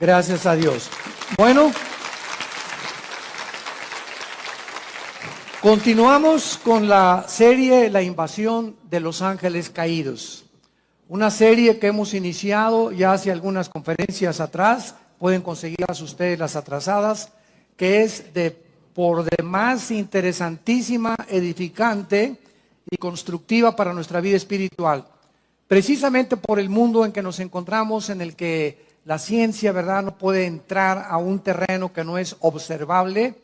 Gracias a Dios. Bueno, continuamos con la serie La invasión de los ángeles caídos. Una serie que hemos iniciado ya hace algunas conferencias atrás, pueden conseguirlas ustedes las atrasadas, que es de por demás interesantísima, edificante y constructiva para nuestra vida espiritual. Precisamente por el mundo en que nos encontramos, en el que la ciencia, ¿verdad?, no puede entrar a un terreno que no es observable,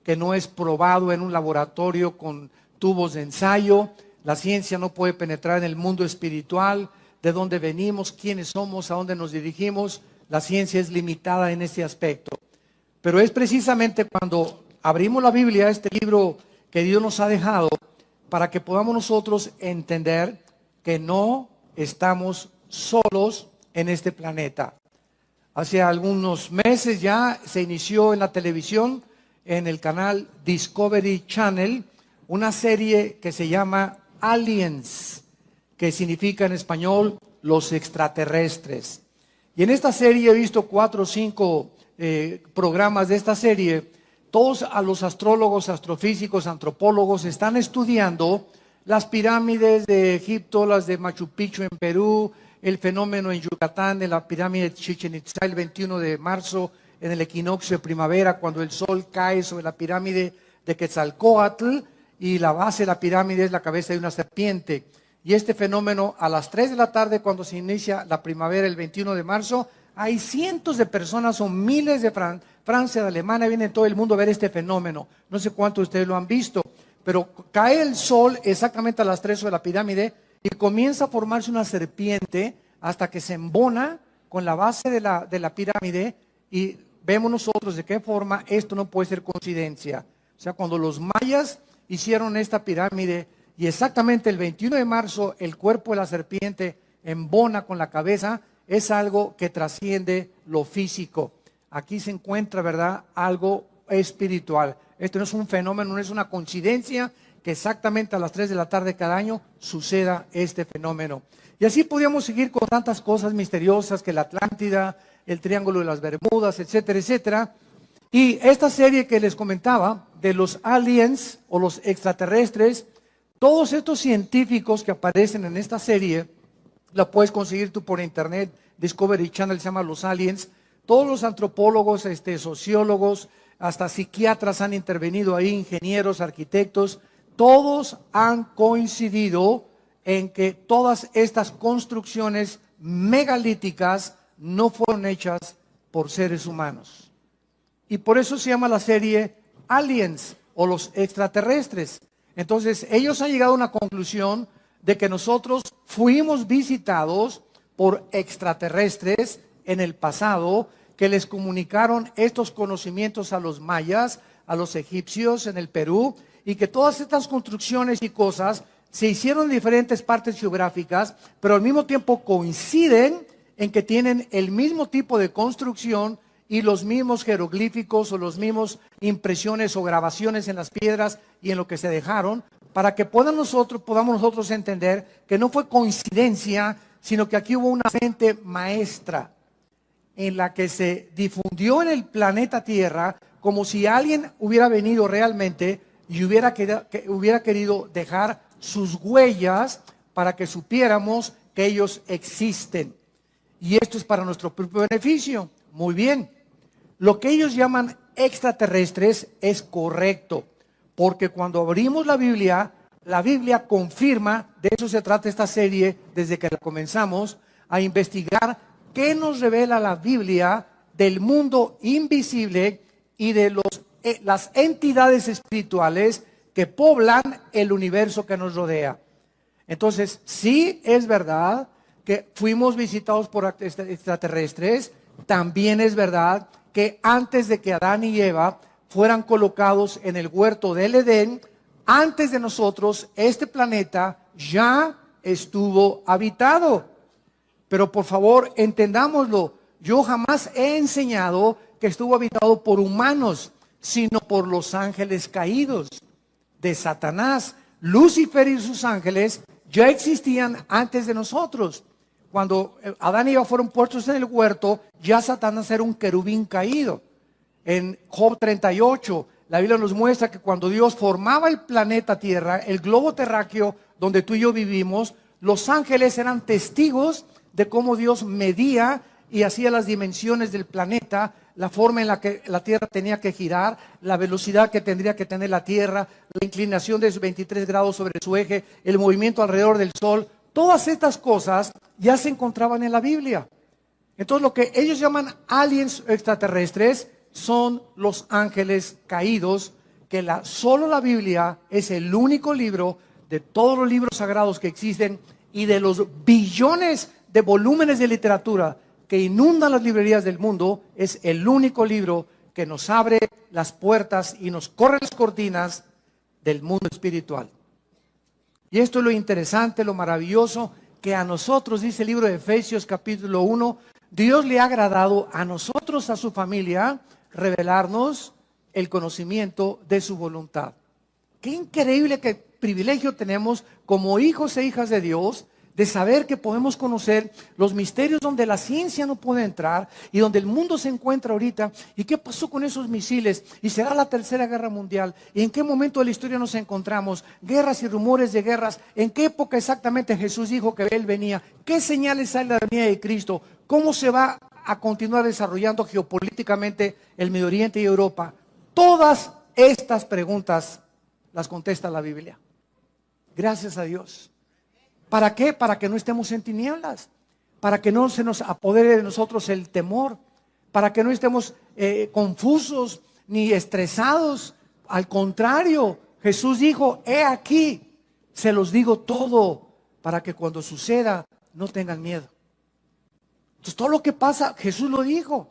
que no es probado en un laboratorio con tubos de ensayo. La ciencia no puede penetrar en el mundo espiritual, de dónde venimos, quiénes somos, a dónde nos dirigimos. La ciencia es limitada en este aspecto. Pero es precisamente cuando abrimos la Biblia, este libro que Dios nos ha dejado, para que podamos nosotros entender que no estamos solos en este planeta. Hace algunos meses ya se inició en la televisión, en el canal Discovery Channel, una serie que se llama Aliens, que significa en español los extraterrestres. Y en esta serie he visto 4 o 5 programas de esta serie. Todos a los astrólogos, astrofísicos, antropólogos están estudiando las pirámides de Egipto, las de Machu Picchu en Perú, el fenómeno en Yucatán de la pirámide de Chichén Itzá el 21 de marzo en el equinoccio de primavera, cuando el sol cae sobre la pirámide de Quetzalcóatl y la base de la pirámide es la cabeza de una serpiente. Y este fenómeno a las 3 de la tarde, cuando se inicia la primavera el 21 de marzo, hay cientos de personas, son miles de Francia, de Alemania, viene todo el mundo a ver este fenómeno. No sé cuántos de ustedes lo han visto, pero cae el sol exactamente a las 3 sobre la pirámide y comienza a formarse una serpiente hasta que se embona con la base de la pirámide y vemos nosotros de qué forma esto no puede ser coincidencia. O sea, cuando los mayas hicieron esta pirámide y exactamente el 21 de marzo el cuerpo de la serpiente embona con la cabeza, es algo que trasciende lo físico. Aquí se encuentra, ¿verdad?, algo espiritual. Esto no es un fenómeno, no es una coincidencia que exactamente a las 3 de la tarde cada año suceda este fenómeno. Y así podríamos seguir con tantas cosas misteriosas que la Atlántida, el Triángulo de las Bermudas, etcétera, etcétera. Y esta serie que les comentaba de los aliens o los extraterrestres, todos estos científicos que aparecen en esta serie, la puedes conseguir tú por internet, Discovery Channel se llama Los Aliens. Todos los antropólogos, sociólogos, hasta psiquiatras han intervenido ahí, ingenieros, arquitectos, todos han coincidido en que todas estas construcciones megalíticas no fueron hechas por seres humanos. Y por eso se llama la serie Aliens o los extraterrestres. Entonces, ellos han llegado a una conclusión de que nosotros fuimos visitados por extraterrestres en el pasado, que les comunicaron estos conocimientos a los mayas, a los egipcios en el Perú, y que todas estas construcciones y cosas se hicieron en diferentes partes geográficas, pero al mismo tiempo coinciden en que tienen el mismo tipo de construcción y los mismos jeroglíficos o los mismos impresiones o grabaciones en las piedras y en lo que se dejaron, para que podamos nosotros entender que no fue coincidencia, sino que aquí hubo una mente maestra en la que se difundió en el planeta Tierra como si alguien hubiera venido realmente y hubiera querido dejar sus huellas para que supiéramos que ellos existen. Y esto es para nuestro propio beneficio. Muy bien. Lo que ellos llaman extraterrestres es correcto, porque cuando abrimos la Biblia confirma, de eso se trata esta serie desde que la comenzamos, a investigar qué nos revela la Biblia del mundo invisible y de las entidades espirituales que poblan el universo que nos rodea. Entonces, sí es verdad que fuimos visitados por extraterrestres, también es verdad que antes de que Adán y Eva fueran colocados en el huerto del Edén, antes de nosotros, este planeta ya estuvo habitado. Pero por favor, entendámoslo, yo jamás he enseñado que estuvo habitado por humanos, sino por los ángeles caídos de Satanás. Lucifer y sus ángeles ya existían antes de nosotros, cuando Adán y Eva fueron puestos en el huerto, ya Satanás era un querubín caído. En Job 38, la Biblia nos muestra que cuando Dios formaba el planeta Tierra, el globo terráqueo donde tú y yo vivimos, los ángeles eran testigos de cómo Dios medía y hacía las dimensiones del planeta, la forma en la que la Tierra tenía que girar, la velocidad que tendría que tener la Tierra, la inclinación de 23 grados sobre su eje, el movimiento alrededor del Sol. Todas estas cosas ya se encontraban en la Biblia. Entonces lo que ellos llaman aliens extraterrestres son los ángeles caídos, que solo la Biblia es el único libro de todos los libros sagrados que existen y de los billones de volúmenes de literatura que inundan las librerías del mundo, es el único libro que nos abre las puertas y nos corre las cortinas del mundo espiritual. Y esto es lo interesante, lo maravilloso, que a nosotros, dice el libro de Efesios capítulo 1, Dios le ha agradado a nosotros, a su familia, revelarnos el conocimiento de su voluntad. Qué increíble, qué privilegio tenemos como hijos e hijas de Dios, de saber que podemos conocer los misterios donde la ciencia no puede entrar y donde el mundo se encuentra ahorita. ¿Y qué pasó con esos misiles? ¿Y será la tercera guerra mundial? ¿Y en qué momento de la historia nos encontramos? Guerras y rumores de guerras. ¿En qué época exactamente Jesús dijo que Él venía? ¿Qué señales hay de la venida de Cristo? ¿Cómo se va a continuar desarrollando geopolíticamente el Medio Oriente y Europa? Todas estas preguntas las contesta la Biblia. Gracias a Dios. ¿Para qué? Para que no estemos en tinieblas, para que no se nos apodere de nosotros el temor, para que no estemos confusos ni estresados. Al contrario, Jesús dijo, he aquí, se los digo todo, para que cuando suceda no tengan miedo. Entonces todo lo que pasa, Jesús lo dijo.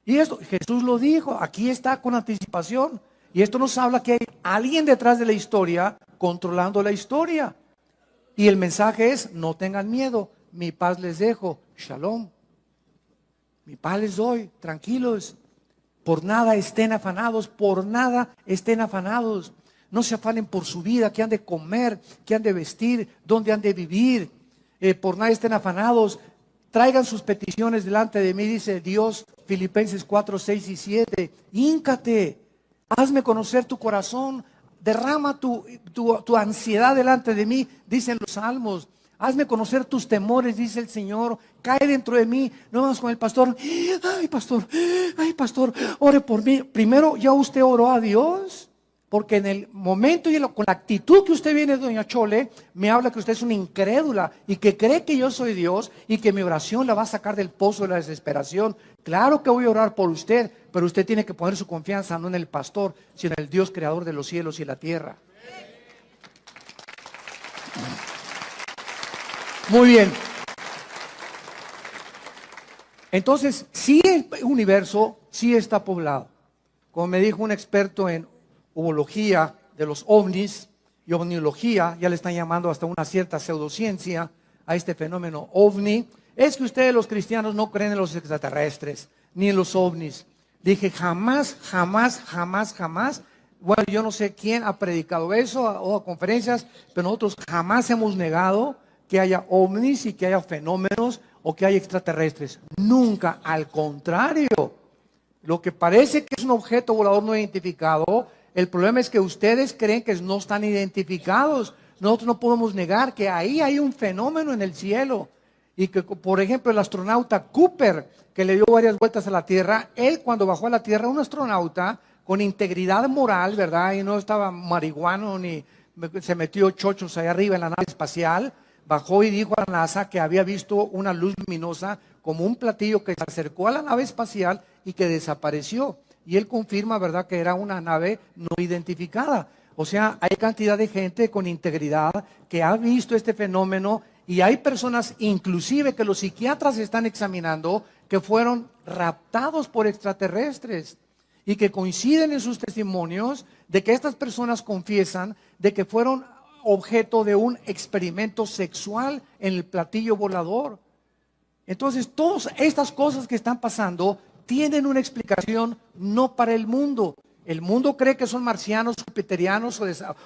Y esto, Jesús lo dijo, aquí está con anticipación. Y esto nos habla que hay alguien detrás de la historia controlando la historia. Y el mensaje es, no tengan miedo, mi paz les dejo, shalom. Mi paz les doy, tranquilos. Por nada estén afanados, por nada estén afanados. No se afanen por su vida, qué han de comer, qué han de vestir, dónde han de vivir. Por nada estén afanados. Traigan sus peticiones delante de mí, dice Dios, Filipenses 4, 6 y 7. Híncate, hazme conocer tu corazón. Derrama tu ansiedad delante de mí, dicen los salmos. Hazme conocer tus temores, dice el Señor. Cae dentro de mí. No vamos con el pastor. Ay, pastor, ore por mí. Primero, ¿ya usted oró a Dios? Porque en el momento y con la actitud que usted viene, doña Chole, me habla que usted es una incrédula y que cree que yo soy Dios y que mi oración la va a sacar del pozo de la desesperación. Claro que voy a orar por usted, pero usted tiene que poner su confianza no en el pastor, sino en el Dios creador de los cielos y la tierra. Muy bien. Entonces, sí, el universo sí está poblado. Como me dijo un experto en ufología de los ovnis y ovniología, ya le están llamando hasta una cierta pseudociencia a este fenómeno ovni, es que ustedes los cristianos no creen en los extraterrestres, ni en los ovnis. Dije, jamás. Bueno, yo no sé quién ha predicado eso o a conferencias, pero nosotros jamás hemos negado que haya ovnis y que haya fenómenos o que haya extraterrestres. Nunca, al contrario. Lo que parece que es un objeto volador no identificado, el problema es que ustedes creen que no están identificados. Nosotros no podemos negar que ahí hay un fenómeno en el cielo. Y que, por ejemplo, el astronauta Cooper, que le dio varias vueltas a la Tierra, él cuando bajó a la Tierra, un astronauta con integridad moral, ¿verdad? Y no estaba marihuano ni se metió chochos allá arriba en la nave espacial, bajó y dijo a la NASA que había visto una luz luminosa como un platillo que se acercó a la nave espacial y que desapareció. Y él confirma, ¿verdad?, que era una nave no identificada. O sea, hay cantidad de gente con integridad que ha visto este fenómeno y hay personas, inclusive que los psiquiatras están examinando, que fueron raptados por extraterrestres y que coinciden en sus testimonios de que estas personas confiesan de que fueron objeto de un experimento sexual en el platillo volador. Entonces, todas estas cosas que están pasando tienen una explicación no para el mundo. El mundo cree que son marcianos, jupiterianos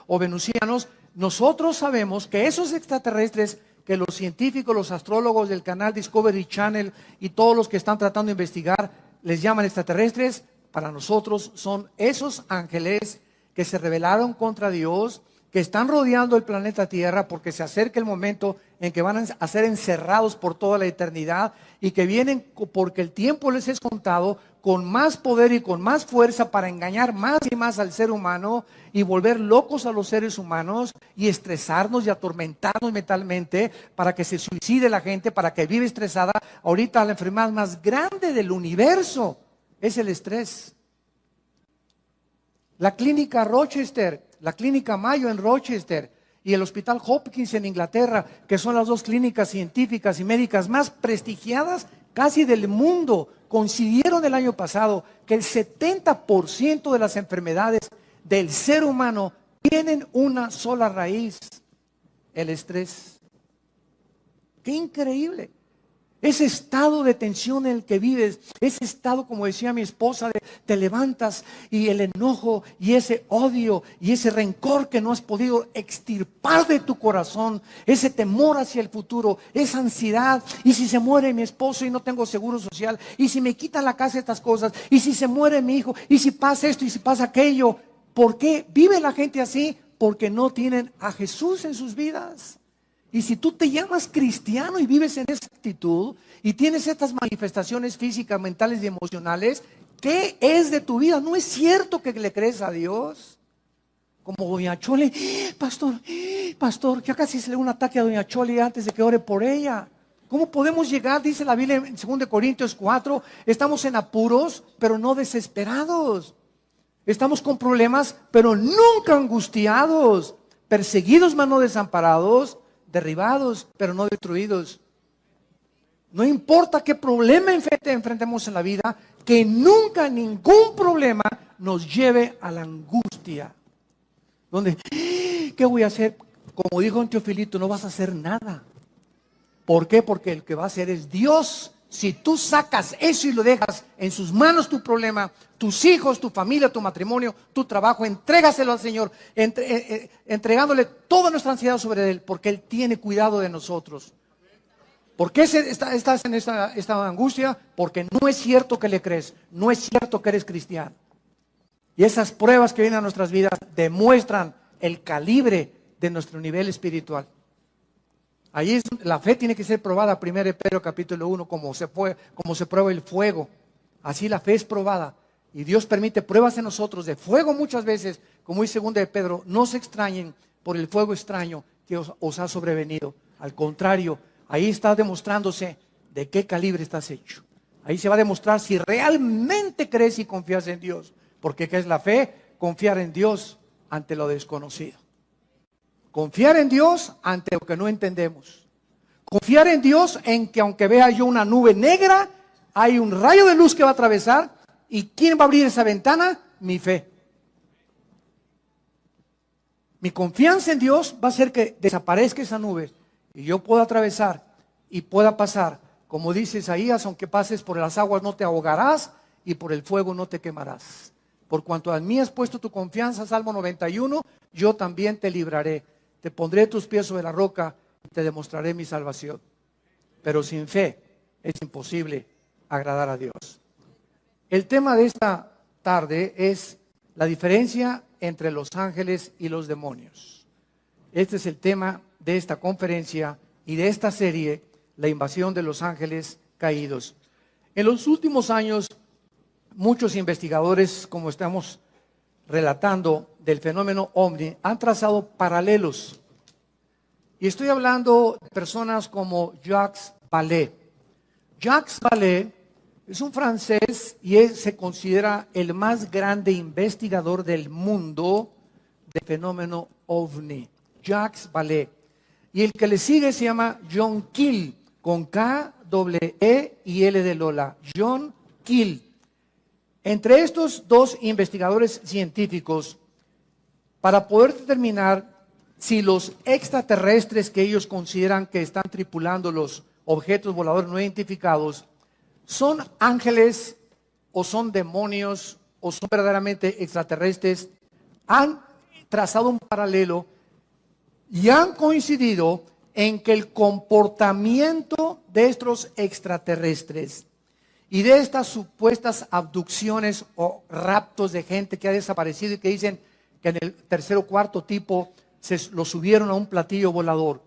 o venusianos. Nosotros sabemos que esos extraterrestres que que los científicos, los astrólogos del canal Discovery Channel y todos los que están tratando de investigar les llaman extraterrestres, para nosotros son esos ángeles que se rebelaron contra Dios, que están rodeando el planeta Tierra porque se acerca el momento en que van a ser encerrados por toda la eternidad y que vienen porque el tiempo les es contado con más poder y con más fuerza para engañar más y más al ser humano y volver locos a los seres humanos y estresarnos y atormentarnos mentalmente para que se suicide la gente, para que vive estresada. Ahorita la enfermedad más grande del universo es el estrés. La clínica Rochester, la clínica Mayo en Rochester y el Hospital Hopkins en Inglaterra, que son las dos clínicas científicas y médicas más prestigiadas casi del mundo, coincidieron el año pasado que el 70% de las enfermedades del ser humano tienen una sola raíz: el estrés. ¡Qué increíble! Ese estado de tensión en el que vives, ese estado, como decía mi esposa, de te levantas y el enojo y ese odio y ese rencor que no has podido extirpar de tu corazón, ese temor hacia el futuro, esa ansiedad, y si se muere mi esposo y no tengo seguro social, y si me quitan la casa estas cosas, y si se muere mi hijo, y si pasa esto y si pasa aquello. ¿Por qué vive la gente así? Porque no tienen a Jesús en sus vidas. Y si tú te llamas cristiano y vives en esa actitud y tienes estas manifestaciones físicas, mentales y emocionales, ¿qué es de tu vida? ¿No es cierto que le crees a Dios? Como doña Chole, pastor, ya casi se le da un ataque a doña Chole antes de que ore por ella. ¿Cómo podemos llegar? Dice la Biblia en 2 Corintios 4, estamos en apuros, pero no desesperados. Estamos con problemas, pero nunca angustiados. Perseguidos, mas no desamparados. Derribados, pero no destruidos. No importa qué problema enfrentemos en la vida, que nunca ningún problema nos lleve a la angustia. Donde, ¿qué voy a hacer? Como dijo un Teofilito, no vas a hacer nada. ¿Por qué? Porque el que va a hacer es Dios. Si tú sacas eso y lo dejas en sus manos, tu problema, tus hijos, tu familia, tu matrimonio, tu trabajo, entrégaselo al Señor, entregándole toda nuestra ansiedad sobre Él, porque Él tiene cuidado de nosotros. ¿Por qué estás en esta angustia? Porque no es cierto que le crees, no es cierto que eres cristiano. Y esas pruebas que vienen a nuestras vidas demuestran el calibre de nuestro nivel espiritual. Allí la fe tiene que ser probada, 1 Pedro capítulo 1, como se prueba el fuego. Así la fe es probada. Y Dios permite pruebas en nosotros de fuego muchas veces, como dice 2 Pedro, no se extrañen por el fuego extraño que os ha sobrevenido. Al contrario, ahí está demostrándose de qué calibre estás hecho. Ahí se va a demostrar si realmente crees y confías en Dios. Porque ¿qué es la fe? Confiar en Dios ante lo desconocido. Confiar en Dios ante lo que no entendemos. Confiar en Dios en que aunque vea yo una nube negra, hay un rayo de luz que va a atravesar. ¿Y quién va a abrir esa ventana? Mi fe. Mi confianza en Dios va a hacer que desaparezca esa nube y yo pueda atravesar y pueda pasar. Como dice Isaías, aunque pases por las aguas no te ahogarás y por el fuego no te quemarás. Por cuanto a mí has puesto tu confianza, Salmo 91, yo también te libraré. Te pondré tus pies sobre la roca y te demostraré mi salvación. Pero sin fe es imposible agradar a Dios. El tema de esta tarde es la diferencia entre los ángeles y los demonios. Este es el tema de esta conferencia y de esta serie, la invasión de los ángeles caídos. En los últimos años, muchos investigadores, como estamos relatando del fenómeno OVNI, han trazado paralelos. Y estoy hablando de personas como Jacques Vallée. Jacques Vallée es un francés y se considera el más grande investigador del mundo del fenómeno OVNI. Jacques Vallée. Y el que le sigue se llama John Keel, con K, E y L de Lola. John Keel. Entre estos dos investigadores científicos, para poder determinar si los extraterrestres que ellos consideran que están tripulando los objetos voladores no identificados son ángeles o son demonios o son verdaderamente extraterrestres, han trazado un paralelo y han coincidido en que el comportamiento de estos extraterrestres y de estas supuestas abducciones o raptos de gente que ha desaparecido y que dicen que en el tercer o cuarto tipo lo subieron a un platillo volador.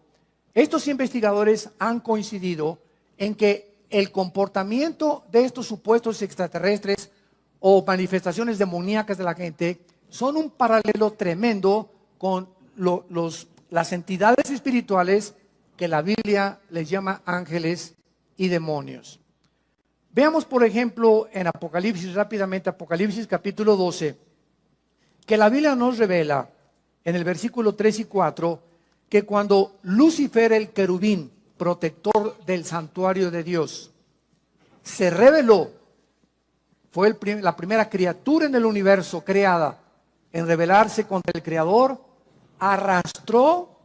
Estos investigadores han coincidido en que el comportamiento de estos supuestos extraterrestres o manifestaciones demoníacas de la gente son un paralelo tremendo con las entidades espirituales que la Biblia les llama ángeles y demonios. Veamos, por ejemplo, en Apocalipsis, rápidamente, Apocalipsis capítulo 12, que la Biblia nos revela en el versículo 3 y 4 que cuando Lucifer, el querubín, protector del santuario de Dios, se rebeló, fue la primera criatura en el universo creada en rebelarse contra el Creador, arrastró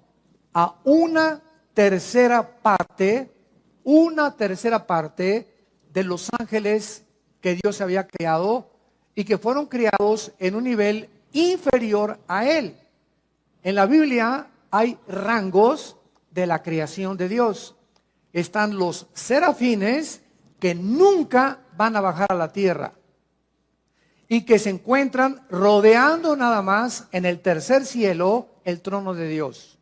a una tercera parte de los ángeles que Dios había creado y que fueron creados en un nivel inferior a él. En la Biblia hay rangos de la creación de Dios. Están los serafines que nunca van a bajar a la tierra y que se encuentran rodeando nada más en el tercer cielo el trono de Dios.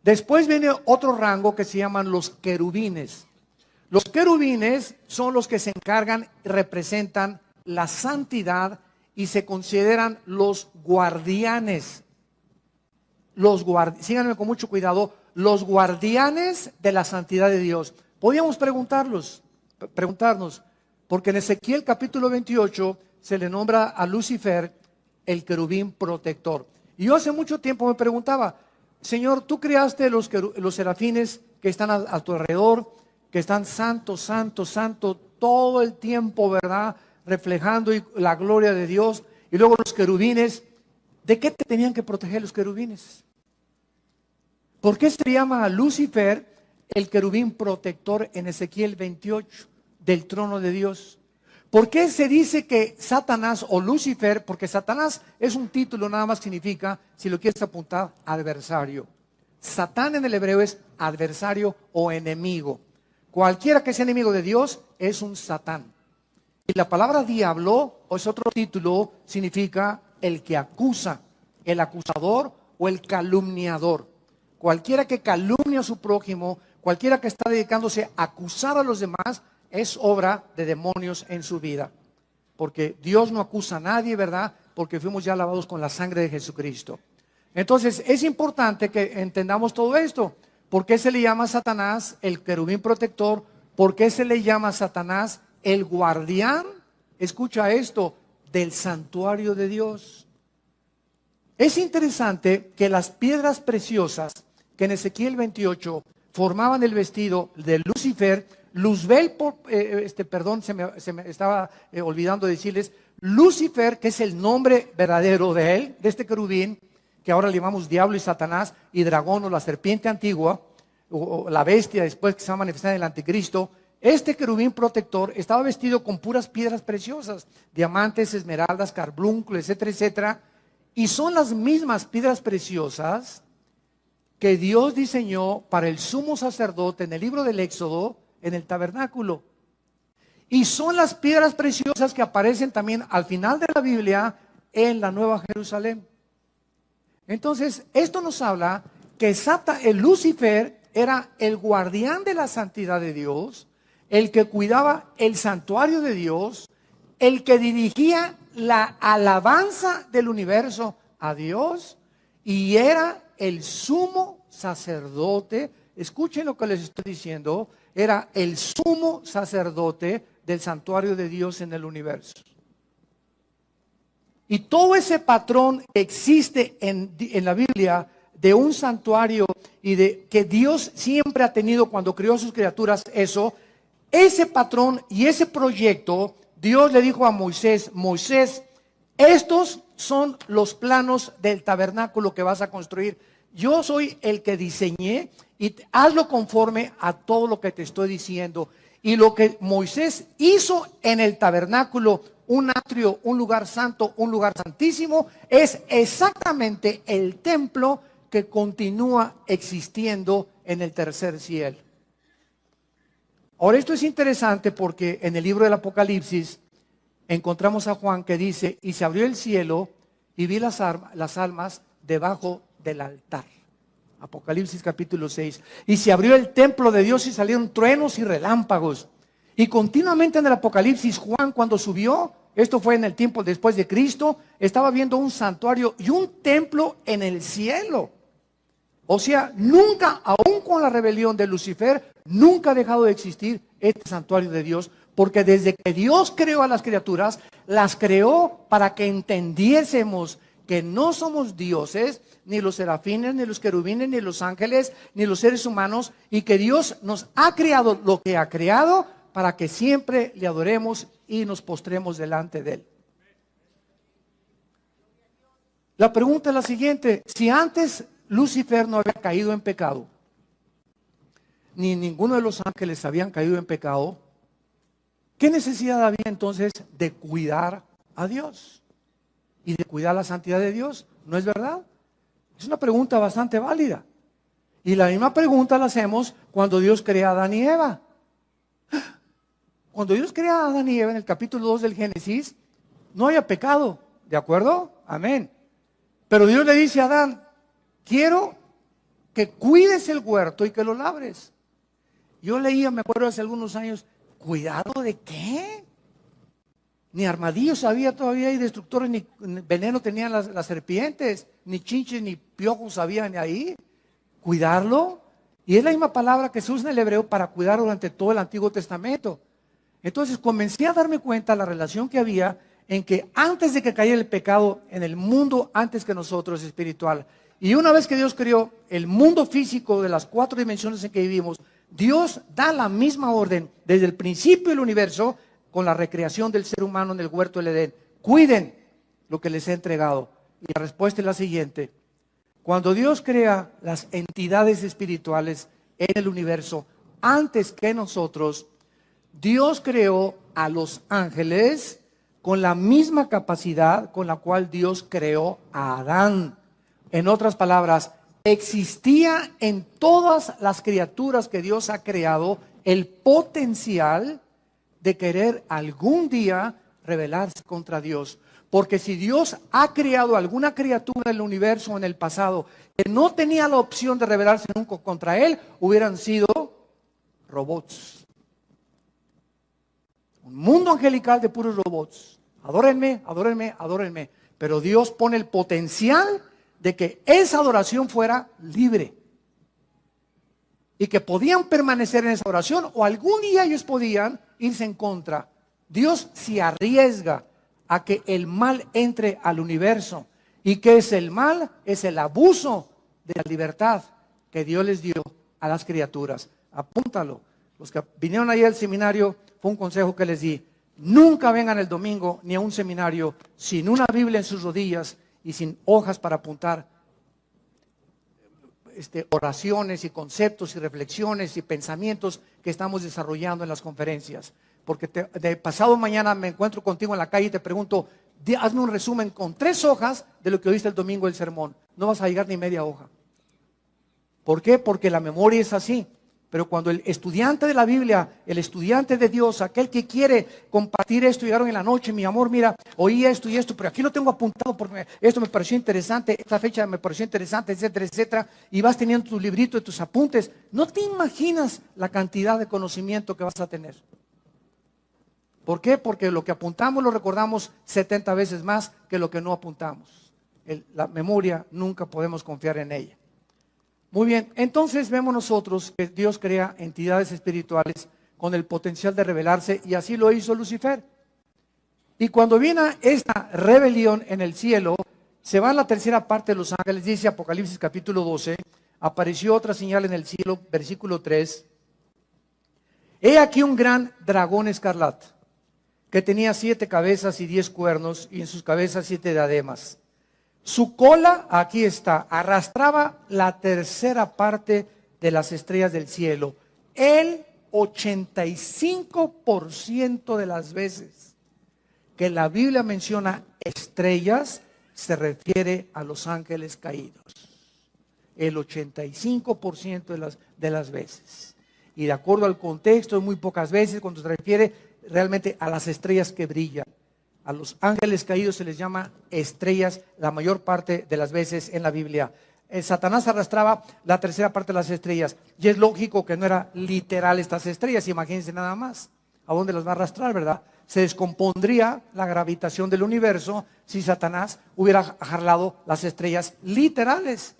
Después viene otro rango que se llaman los querubines. Los querubines son los que se encargan y representan la santidad y se consideran los guardianes. Síganme con mucho cuidado, los guardianes de la santidad de Dios. Podríamos preguntarnos, porque en Ezequiel capítulo 28 se le nombra a Lucifer el querubín protector. Y yo hace mucho tiempo me preguntaba, Señor, tú creaste los serafines que están a tu alrededor, que están santo, santo, santo, todo el tiempo, ¿verdad? Reflejando la gloria de Dios. Y luego los querubines, ¿de qué te tenían que proteger los querubines? ¿Por qué se llama a Lucifer el querubín protector en Ezequiel 28 del trono de Dios? ¿Por qué se dice que Satanás o Lucifer? Porque Satanás es un título, nada más significa, si lo quieres apuntar, adversario. Satán en el hebreo es adversario o enemigo. Cualquiera que sea enemigo de Dios es un Satán. Y la palabra diablo, o es otro título, significa el que acusa, el acusador o el calumniador. Cualquiera que calumnia a su prójimo, cualquiera que está dedicándose a acusar a los demás, es obra de demonios en su vida. Porque Dios no acusa a nadie, ¿verdad? Porque fuimos ya lavados con la sangre de Jesucristo. Entonces, es importante que entendamos todo esto. ¿Por qué se le llama a Satanás el querubín protector? ¿Por qué se le llama a Satanás el guardián? Escucha esto, del santuario de Dios. Es interesante que las piedras preciosas que en Ezequiel 28 formaban el vestido de Lucifer, Luzbel, se me estaba olvidando decirles, Lucifer, que es el nombre verdadero de él, de este querubín, que ahora le llamamos diablo y Satanás, y dragón o la serpiente antigua, o la bestia después que se va a manifestar en el anticristo. Este querubín protector estaba vestido con puras piedras preciosas, diamantes, esmeraldas, carbunclos, etcétera, etcétera, y son las mismas piedras preciosas que Dios diseñó para el sumo sacerdote en el libro del Éxodo, en el tabernáculo. Y son las piedras preciosas que aparecen también al final de la Biblia en la Nueva Jerusalén. Entonces, esto nos habla que el Lucifer era el guardián de la santidad de Dios, el que cuidaba el santuario de Dios, el que dirigía la alabanza del universo a Dios, y era el sumo sacerdote. Escuchen lo que les estoy diciendo, era el sumo sacerdote del santuario de Dios en el universo. Y todo ese patrón que existe en la Biblia de un santuario y de que Dios siempre ha tenido cuando creó a sus criaturas, ese patrón y ese proyecto, Dios le dijo a Moisés, Moisés, estos son los planos del tabernáculo que vas a construir. Yo soy el que diseñé y hazlo conforme a todo lo que te estoy diciendo. Y lo que Moisés hizo en el tabernáculo, un atrio, un lugar santo, un lugar santísimo, es exactamente el templo que continúa existiendo en el tercer cielo. Ahora, esto es interesante porque en el libro del Apocalipsis encontramos a Juan que dice: y se abrió el cielo y vi las almas debajo del altar. Apocalipsis capítulo 6. Y se abrió el templo de Dios y salieron truenos y relámpagos. Y continuamente en el Apocalipsis, Juan, cuando subió, esto fue en el tiempo después de Cristo, estaba viendo un santuario y un templo en el cielo. O sea, nunca, aún con la rebelión de Lucifer, nunca ha dejado de existir este santuario de Dios, porque desde que Dios creó a las criaturas, las creó para que entendiésemos que no somos dioses, ni los serafines, ni los querubines, ni los ángeles, ni los seres humanos, y que Dios nos ha creado lo que ha creado para que siempre le adoremos y nos postremos delante de Él. La pregunta es la siguiente: si antes Lucifer no había caído en pecado, ni ninguno de los ángeles habían caído en pecado, ¿qué necesidad había entonces de cuidar a Dios y de cuidar la santidad de Dios? ¿No es verdad? Es una pregunta bastante válida. Y la misma pregunta la hacemos cuando Dios crea a Adán y Eva. Cuando Dios crea a Adán y Eva en el capítulo 2 del Génesis, no había pecado, ¿de acuerdo? Amén. Pero Dios le dice a Adán: quiero que cuides el huerto y que lo labres. Yo leía, me acuerdo hace algunos años, ¿cuidado de qué? Ni armadillos había todavía, y destructores, ni veneno tenían las serpientes, ni chinches, ni piojos habían ahí. ¿Cuidarlo? Y es la misma palabra que se usa en el hebreo para cuidar durante todo el Antiguo Testamento. Entonces comencé a darme cuenta de la relación que había en que antes de que cayera el pecado en el mundo, antes que nosotros, espiritual, y una vez que Dios creó el mundo físico de las 4 dimensiones en que vivimos, Dios da la misma orden desde el principio del universo con la recreación del ser humano en el huerto del Edén: cuiden lo que les he entregado. Y la respuesta es la siguiente: cuando Dios crea las entidades espirituales en el universo, antes que nosotros, Dios creó a los ángeles con la misma capacidad con la cual Dios creó a Adán. En otras palabras, existía en todas las criaturas que Dios ha creado el potencial de querer algún día rebelarse contra Dios. Porque si Dios ha creado alguna criatura en el universo o en el pasado que no tenía la opción de rebelarse nunca contra Él, hubieran sido robots. Un mundo angelical de puros robots. Adórenme, adórenme, adórenme. Pero Dios pone el potencial de que esa adoración fuera libre. Y que podían permanecer en esa oración, o algún día ellos podían irse en contra. Dios se arriesga a que el mal entre al universo. ¿Y qué es el mal? Es el abuso de la libertad que Dios les dio a las criaturas. Apúntalo. Los que vinieron ahí al seminario, fue un consejo que les di: nunca vengan el domingo ni a un seminario sin una Biblia en sus rodillas y sin hojas para apuntar oraciones y conceptos y reflexiones y pensamientos que estamos desarrollando en las conferencias. Porque de pasado mañana me encuentro contigo en la calle y te pregunto: hazme un resumen con 3 hojas de lo que oíste el domingo del sermón. No vas a llegar ni media hoja. ¿Por qué? Porque la memoria es así. Pero cuando el estudiante de la Biblia, el estudiante de Dios, aquel que quiere compartir esto, llegaron en la noche: mi amor, mira, oí esto y esto, pero aquí lo tengo apuntado porque esto me pareció interesante, esta fecha me pareció interesante, etcétera, etcétera, y vas teniendo tu librito de tus apuntes. No te imaginas la cantidad de conocimiento que vas a tener. ¿Por qué? Porque lo que apuntamos lo recordamos 70 veces más que lo que no apuntamos. La memoria nunca podemos confiar en ella. Muy bien, entonces vemos nosotros que Dios crea entidades espirituales con el potencial de rebelarse, y así lo hizo Lucifer. Y cuando viene esta rebelión en el cielo, se va a la tercera parte de los ángeles. Dice Apocalipsis capítulo 12, apareció otra señal en el cielo, versículo 3. He aquí un gran dragón escarlata, que tenía 7 cabezas y 10 cuernos, y en sus cabezas 7 diademas. Su cola, aquí está, arrastraba la tercera parte de las estrellas del cielo. El 85% de las veces que la Biblia menciona estrellas, se refiere a los ángeles caídos. el 85% de las veces. Y de acuerdo al contexto, muy pocas veces cuando se refiere realmente a las estrellas que brillan. A los ángeles caídos se les llama estrellas la mayor parte de las veces en la Biblia. Satanás arrastraba la tercera parte de las estrellas. Y es lógico que no era literal estas estrellas, imagínense nada más. ¿A dónde las va a arrastrar, verdad? Se descompondría la gravitación del universo si Satanás hubiera jalado las estrellas literales.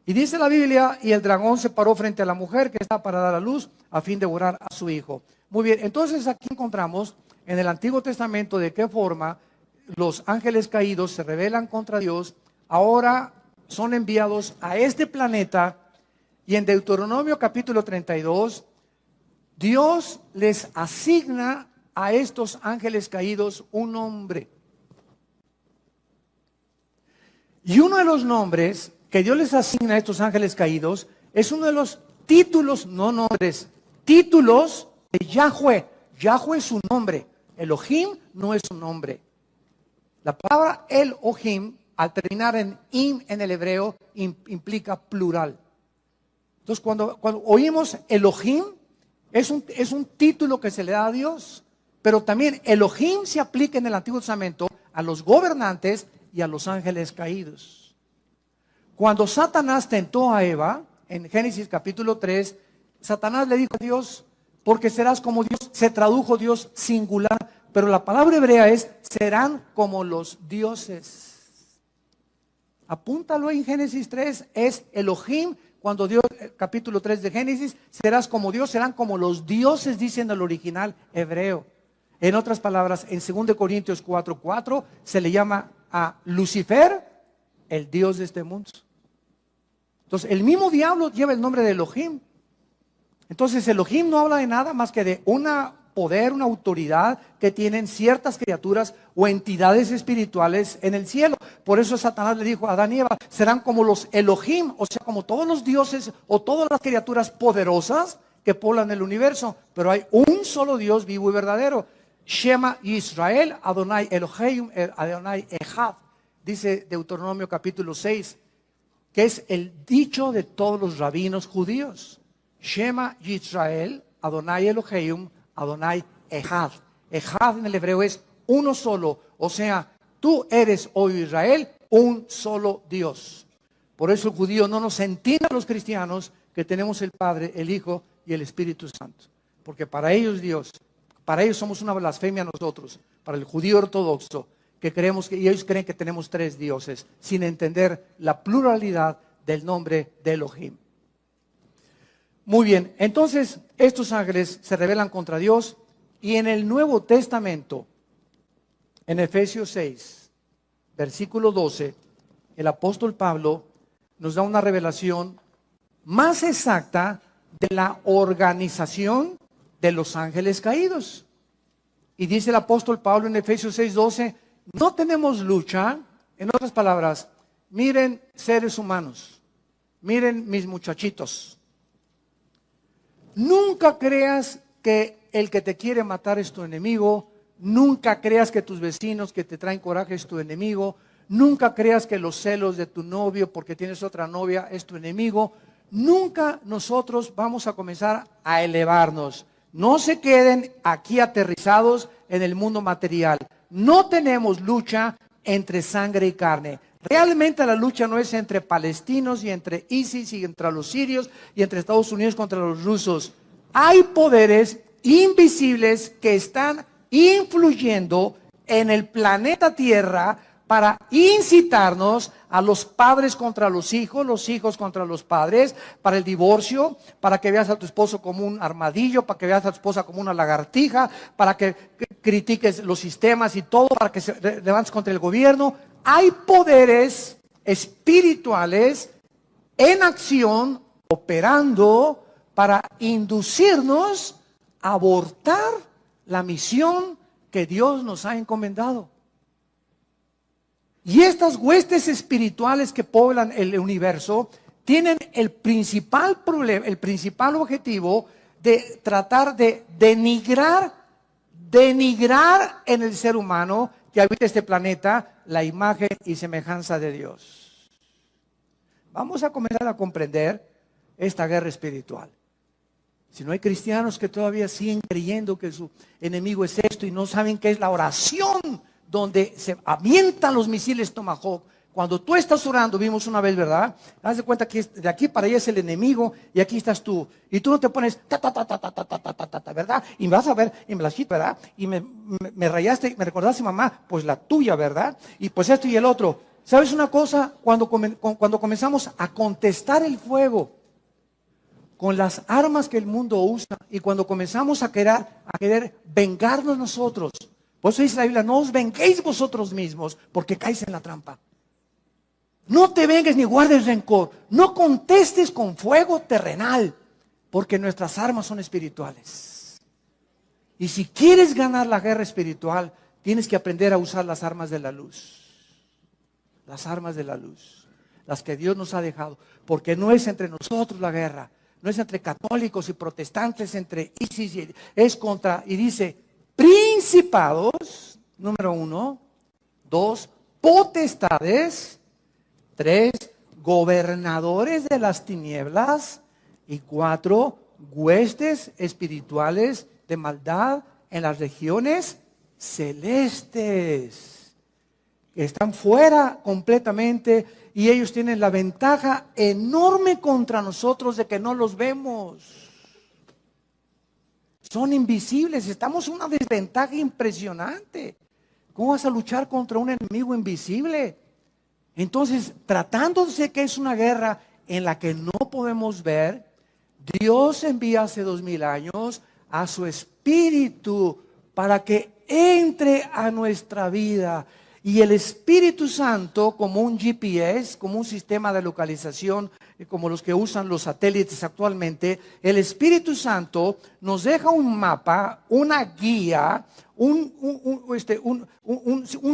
Y dice la Biblia, y el dragón se paró frente a la mujer que estaba para dar a luz a fin de devorar a su hijo. Muy bien, entonces aquí encontramos en el Antiguo Testamento de qué forma los ángeles caídos se rebelan contra Dios, ahora son enviados a este planeta, y en Deuteronomio capítulo 32, Dios les asigna a estos ángeles caídos un nombre. Y uno de los nombres que Dios les asigna a estos ángeles caídos es uno de los títulos, no nombres, títulos de Yahweh. Yahweh es su nombre. Elohim no es su nombre. La palabra Elohim, al terminar en im en el hebreo, implica plural. Entonces, cuando oímos Elohim, es un título que se le da a Dios. Pero también Elohim se aplica en el Antiguo Testamento a los gobernantes y a los ángeles caídos. Cuando Satanás tentó a Eva, en Génesis capítulo 3, Satanás le dijo a Dios, porque serás como Dios, se tradujo Dios singular, pero la palabra hebrea es, serán como los dioses. Apúntalo en Génesis 3, es Elohim, cuando Dios, capítulo 3 de Génesis, serás como Dios, serán como los dioses, dice en el original hebreo. En otras palabras, en 2 Corintios 4:4 se le llama a Lucifer el Dios de este mundo. Entonces, el mismo diablo lleva el nombre de Elohim. Entonces, Elohim no habla de nada más que de un poder, una autoridad que tienen ciertas criaturas o entidades espirituales en el cielo. Por eso Satanás le dijo a Adán y Eva, serán como los Elohim, o sea, como todos los dioses o todas las criaturas poderosas que poblan el universo. Pero hay un solo Dios vivo y verdadero. Shema Israel, Adonai Elohim, Adonai Echad, dice Deuteronomio capítulo 6, que es el dicho de todos los rabinos judíos. Shema Israel, Adonai Elohim, Adonai Echad. Echad en el hebreo es uno solo, o sea, tú eres, oh Israel, un solo Dios. Por eso el judío no nos entiende a los cristianos que tenemos el Padre, el Hijo y el Espíritu Santo. Porque para ellos Dios, para ellos somos una blasfemia nosotros, para el judío ortodoxo, que creemos que ellos creen que tenemos tres dioses, sin entender la pluralidad del nombre de Elohim. Muy bien, entonces estos ángeles se rebelan contra Dios, y en el Nuevo Testamento, en Efesios 6, versículo 12, el apóstol Pablo nos da una revelación más exacta de la organización de los ángeles caídos. Y dice el apóstol Pablo en Efesios 6:12, no tenemos lucha, en otras palabras, miren seres humanos, miren mis muchachitos, nunca creas que el que te quiere matar es tu enemigo, nunca creas que tus vecinos que te traen coraje es tu enemigo, nunca creas que los celos de tu novio porque tienes otra novia es tu enemigo. Nunca nosotros vamos a comenzar a elevarnos. No se queden aquí aterrizados en el mundo material. No tenemos lucha entre sangre y carne. Realmente la lucha no es entre palestinos y entre ISIS y entre los sirios y entre Estados Unidos contra los rusos. Hay poderes invisibles que están influyendo en el planeta Tierra para incitarnos a los padres contra los hijos contra los padres, para el divorcio, para que veas a tu esposo como un armadillo, para que veas a tu esposa como una lagartija, para que critiques los sistemas y todo, para que se levantes contra el gobierno. Hay poderes espirituales en acción, operando para inducirnos a abortar la misión que Dios nos ha encomendado. Y estas huestes espirituales que poblan el universo tienen el principal problema, el principal objetivo de tratar de denigrar en el ser humano que habita este planeta la imagen y semejanza de Dios. Vamos a comenzar a comprender esta guerra espiritual. Si no hay cristianos que todavía siguen creyendo que su enemigo es esto y no saben qué es la oración donde se avientan los misiles Tomahawk. Cuando tú estás orando, vimos una vez, ¿verdad? Haz de cuenta que de aquí para allá es el enemigo y aquí estás tú. Y tú no te pones ¿verdad? Y vas a ver, y me la chita, ¿verdad? Y me rayaste, me recordaste, mamá, pues la tuya, ¿verdad? Y pues esto y el otro. ¿Sabes una cosa? Cuando comenzamos a contestar el fuego con las armas que el mundo usa y cuando comenzamos a querer vengarnos nosotros, por eso dice la Biblia, no os venguéis vosotros mismos porque caéis en la trampa. No te vengues ni guardes rencor. No contestes con fuego terrenal, porque nuestras armas son espirituales. Y si quieres ganar la guerra espiritual, tienes que aprender a usar las armas de la luz. Las armas de la luz, las que Dios nos ha dejado. Porque no es entre nosotros la guerra, no es entre católicos y protestantes, entre ISIS, es contra, y dice, principados, número 1, 2, potestades, 3, gobernadores de las tinieblas, y 4, huestes espirituales de maldad en las regiones celestes, que están fuera completamente, y ellos tienen la ventaja enorme contra nosotros de que no los vemos. Son invisibles, estamos en una desventaja impresionante. ¿Cómo vas a luchar contra un enemigo invisible? Entonces, tratándose que es una guerra en la que no podemos ver, Dios envía hace 2000 años a su Espíritu para que entre a nuestra vida. Y el Espíritu Santo, como un GPS, como un sistema de localización, como los que usan los satélites actualmente, el Espíritu Santo nos deja un mapa, una guía, un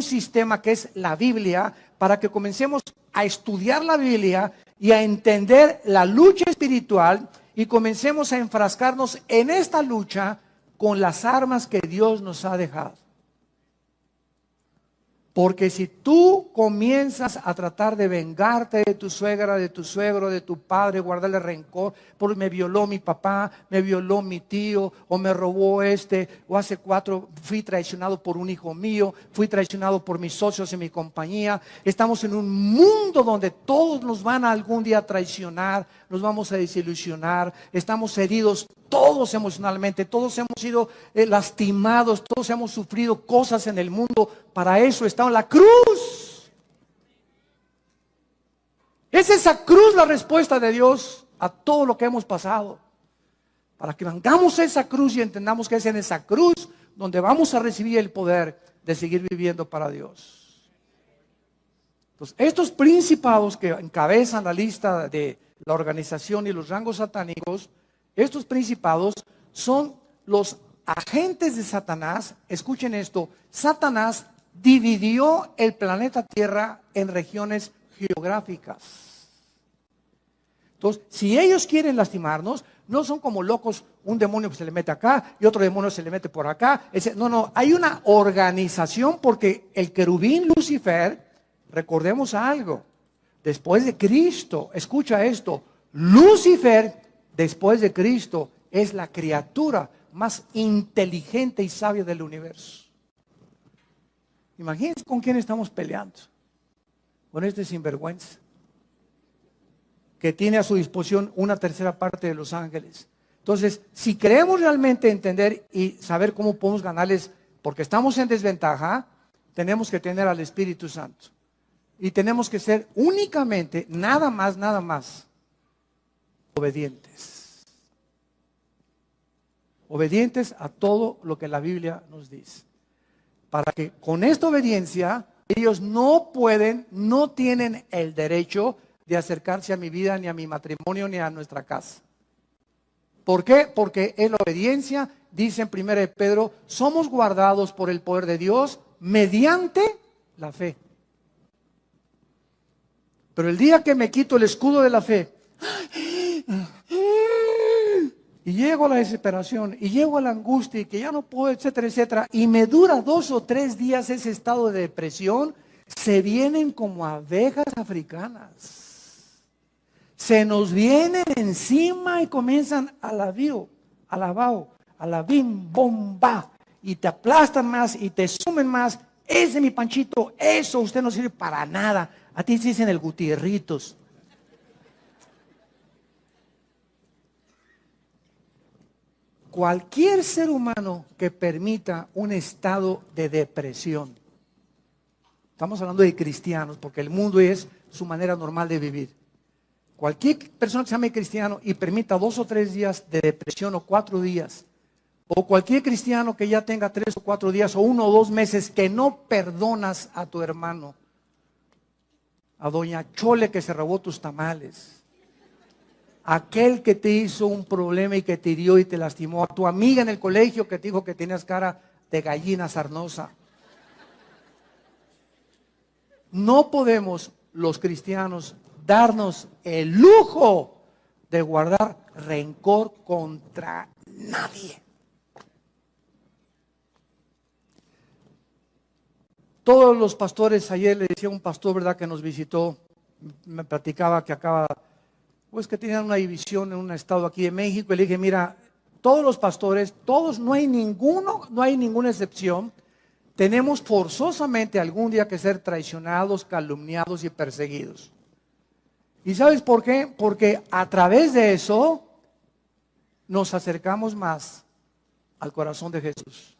sistema que es la Biblia, para que comencemos a estudiar la Biblia y a entender la lucha espiritual y comencemos a enfrascarnos en esta lucha con las armas que Dios nos ha dejado. Porque si tú comienzas a tratar de vengarte de tu suegra, de tu suegro, de tu padre, guardarle rencor, porque me violó mi papá, me violó mi tío, o me robó o hace 4 fui traicionado por un hijo mío, fui traicionado por mis socios en mi compañía. Estamos en un mundo donde todos nos van a algún día traicionar, nos vamos a desilusionar, estamos heridos todos emocionalmente, todos hemos sido lastimados, todos hemos sufrido cosas en el mundo. Para eso está en la cruz. Es esa cruz la respuesta de Dios a todo lo que hemos pasado. Para que vengamos esa cruz y entendamos que es en esa cruz donde vamos a recibir el poder de seguir viviendo para Dios. Entonces, estos principados que encabezan la lista de la organización y los rangos satánicos, estos principados son los agentes de Satanás. Escuchen esto, Satanás dividió el planeta Tierra en regiones geográficas. Entonces, si ellos quieren lastimarnos, no son como locos, un demonio que se le mete acá y otro demonio se le mete por acá. No, hay una organización, porque el querubín Lucifer, recordemos algo, después de Cristo, escucha esto, Lucifer, después de Cristo, es la criatura más inteligente y sabia del universo. Imagínense con quién estamos peleando. Con este sinvergüenza, que tiene a su disposición 1/3 parte de los ángeles. Entonces, si queremos realmente entender y saber cómo podemos ganarles, porque estamos en desventaja, tenemos que tener al Espíritu Santo. Y tenemos que ser únicamente, nada más, obedientes. Obedientes a todo lo que la Biblia nos dice. Para que con esta obediencia ellos no tienen el derecho de acercarse a mi vida, ni a mi matrimonio, ni a nuestra casa. ¿Por qué? Porque en la obediencia, dice en 1 de Pedro, somos guardados por el poder de Dios mediante la fe. Pero el día que me quito el escudo de la fe, y llego a la desesperación, y llego a la angustia, y que ya no puedo, etcétera, etcétera, y me dura 2 o 3 días ese estado de depresión, se vienen como abejas africanas. Se nos vienen encima y comienzan a la bio, a la bao, a la bim, bomba. Y te aplastan más y te sumen más. Ese mi Panchito, eso usted no sirve para nada. A ti se dicen el Gutierritos. Cualquier ser humano que permita un estado de depresión, estamos hablando de cristianos, porque el mundo es su manera normal de vivir. Cualquier persona que se llame cristiano y permita 2 o 3 días de depresión o 4 días, o cualquier cristiano que ya tenga 3 o 4 días o 1 o 2 meses que no perdonas a tu hermano, a doña Chole que se robó tus tamales, aquel que te hizo un problema y que te hirió y te lastimó, a tu amiga en el colegio que te dijo que tenías cara de gallina sarnosa. No podemos los cristianos darnos el lujo de guardar rencor contra nadie. Todos los pastores, ayer le decía a un pastor, ¿verdad?, que nos visitó, me platicaba que acaba, pues que tenían una división en un estado aquí de México, y le dije, mira, todos los pastores, todos, no hay ninguna excepción, tenemos forzosamente algún día que ser traicionados, calumniados y perseguidos. ¿Y sabes por qué? Porque a través de eso nos acercamos más al corazón de Jesús.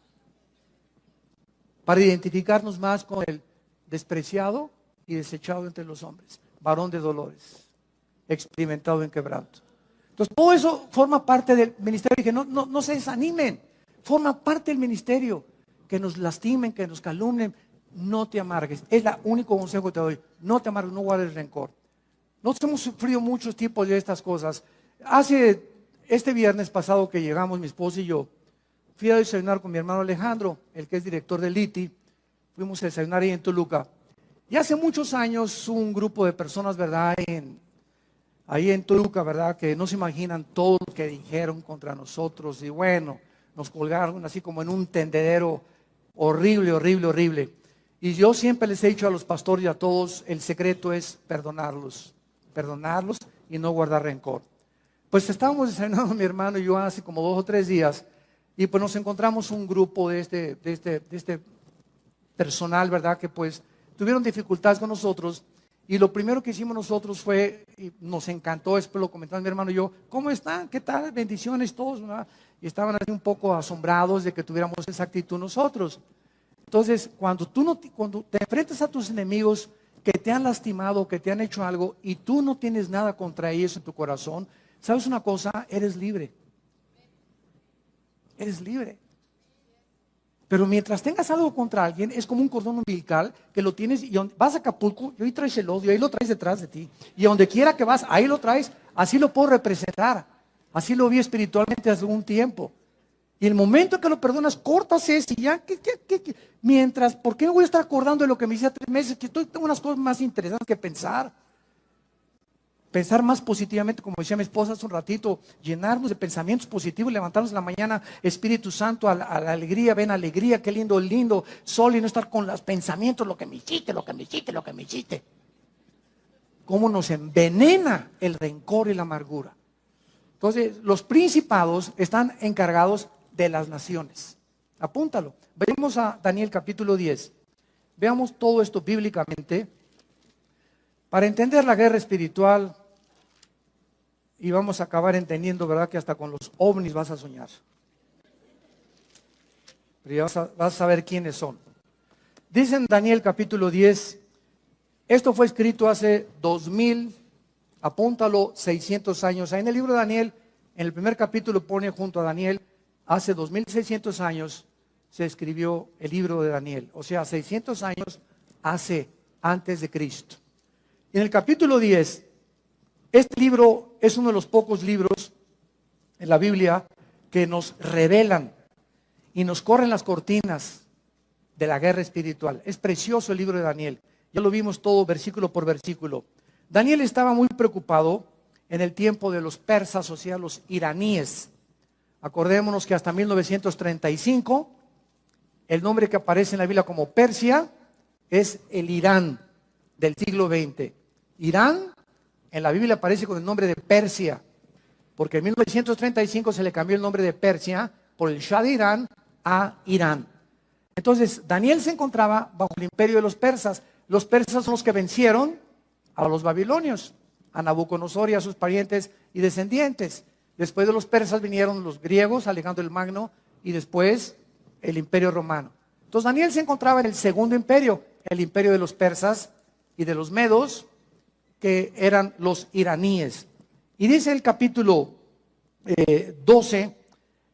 Para identificarnos más con el despreciado y desechado entre los hombres, varón de dolores, experimentado en quebranto. Entonces todo eso forma parte del ministerio. Dije, no se desanimen, forma parte del ministerio. Que nos lastimen, que nos calumnien, no te amargues. Es el único consejo que te doy. No te amargues, no guardes rencor. Nosotros hemos sufrido muchos tipos de estas cosas. Este viernes pasado que llegamos, mi esposa y yo, fui a desayunar con mi hermano Alejandro, el que es director del ITI. Fuimos a desayunar ahí en Toluca. Y hace muchos años un grupo de personas, ¿verdad?, ahí en Toluca, ¿verdad?, que no se imaginan todo lo que dijeron contra nosotros. Y bueno, nos colgaron así como en un tendedero horrible, horrible, horrible. Y yo siempre les he dicho a los pastores y a todos, el secreto es perdonarlos y no guardar rencor. Pues estábamos desayunando mi hermano y yo hace como 2 o 3 días, y pues nos encontramos un grupo de este personal, ¿verdad?, que pues tuvieron dificultades con nosotros, y lo primero que hicimos nosotros fue, y nos encantó, después lo comentaba mi hermano y yo, ¿cómo están? ¿Qué tal? Bendiciones todos, ¿verdad? Y estaban así un poco asombrados de que tuviéramos esa actitud nosotros. Entonces, cuando te enfrentas a tus enemigos que te han lastimado, que te han hecho algo, y tú no tienes nada contra ellos en tu corazón, ¿sabes una cosa? Eres libre. Eres libre. Pero mientras tengas algo contra alguien, es como un cordón umbilical que lo tienes y vas a Acapulco y ahí traes el odio, ahí lo traes detrás de ti. Y a donde quiera que vas, ahí lo traes. Así lo puedo representar. Así lo vi espiritualmente hace un tiempo. Y el momento que lo perdonas, cortas ese y ya. Mientras, ¿por qué me voy a estar acordando de lo que me hice hace 3 meses? Que tengo unas cosas más interesantes que pensar. Pensar más positivamente, como decía mi esposa hace un ratito, llenarnos de pensamientos positivos, levantarnos en la mañana, Espíritu Santo, a la alegría, ven alegría, qué lindo, lindo sol, y no estar con los pensamientos, lo que me hiciste, lo que me hiciste, lo que me hiciste. Cómo nos envenena el rencor y la amargura. Entonces, los principados están encargados de las naciones. Apúntalo. Venimos a Daniel capítulo 10. Veamos todo esto bíblicamente. Para entender la guerra espiritual, y vamos a acabar entendiendo, ¿verdad?, que hasta con los ovnis vas a soñar. Pero ya vas a saber quiénes son. Dice en Daniel capítulo 10, esto fue escrito hace 2000, apúntalo, 600 años. Ahí en el libro de Daniel, en el primer capítulo pone junto a Daniel, hace 2600 años se escribió el libro de Daniel. O sea, 600 años antes de Cristo. En el capítulo 10, este libro es uno de los pocos libros en la Biblia que nos revelan y nos corren las cortinas de la guerra espiritual. Es precioso el libro de Daniel. Ya lo vimos todo versículo por versículo. Daniel estaba muy preocupado en el tiempo de los persas, o sea, los iraníes. Acordémonos que hasta 1935, el nombre que aparece en la Biblia como Persia es el Irán del siglo XX. Irán En la Biblia aparece con el nombre de Persia, porque en 1935 se le cambió el nombre de Persia por el Shah de Irán a Irán. Entonces, Daniel se encontraba bajo el imperio de los persas. Los persas son los que vencieron a los babilonios, a Nabucodonosor y a sus parientes y descendientes. Después de los persas vinieron los griegos, Alejandro el Magno, y después el imperio romano. Entonces Daniel se encontraba en el segundo imperio, el imperio de los persas y de los medos, que eran los iraníes. Y dice el capítulo 12,